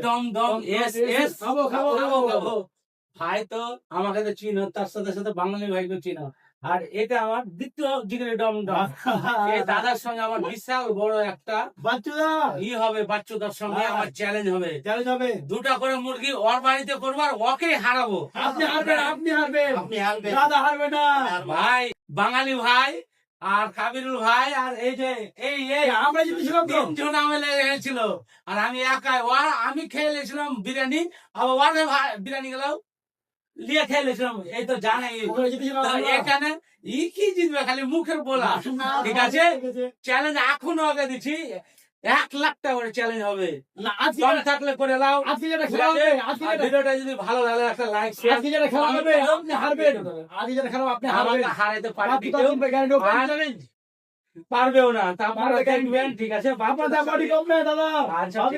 দম দম S S খাবো খাবো খাবো খাবো। ভাই তো আমাকে তো চিনো, তার সাথে সাথে বাঙালি ভাইকে চিনো। আর এটা আমার দ্বিতীয় জিগরি দম দম। এই দাদার সঙ্গে আমার বিশাল বড় একটা বাচ্চুদা হবে, বাচ্চুদার সঙ্গে আমার চ্যালেঞ্জ হবে। চলে যাবে। দুটা করে মুরগি ওর বাড়িতে করবো আর ওকে হারাবো। আপনি হারবেন, আপনি হারবেন, আপনি হারবেন। দাদা হারবে না। ভাই বাঙালি ভাই আর কাবিরুল ভাই আর এই যে এই আমরা জিতেছিলাম তো। তিনজন আমে লেগেছিল। আর আমি একাই আমি খেয়ে নিয়েছিলাম বিরিয়ানি, আবার ওয়ারে ভাই বিরিয়ানি গেল লিয়ে খেয়ে নিয়েছিলাম। এই তো জানাই ওখানে জিতেছিলাম তো আমরা। এখানে কি জিতবে খালি মুখের বলা। ঠিক আছে, চ্যালেঞ্জ এখনো আগে দিচ্ছি, 1 লাখ টাকা করে চ্যালেঞ্জ হবে। না, আজকে কম থাকলে করে নাও। আজকে যেটা খেলা হবে, আজকে আর যেটা ভিডিওটা যদি ভালো লাগে একটা লাইক আজকে যেটা খেলা হবে আপনি হারবেন। আজকে যেটা খেলা হবে আপনি হারবেন। আমাকে হারাইতে পারবে বাচ্চুদা কেউ? জিতবে, গ্যারান্টি ওপেন আর চ্যালেঞ্জ। পারবেও না, তারপরে পারবে, দেখবেন। ঠিক আছে, আপনার বডি কম না দাদা। আচ্ছা।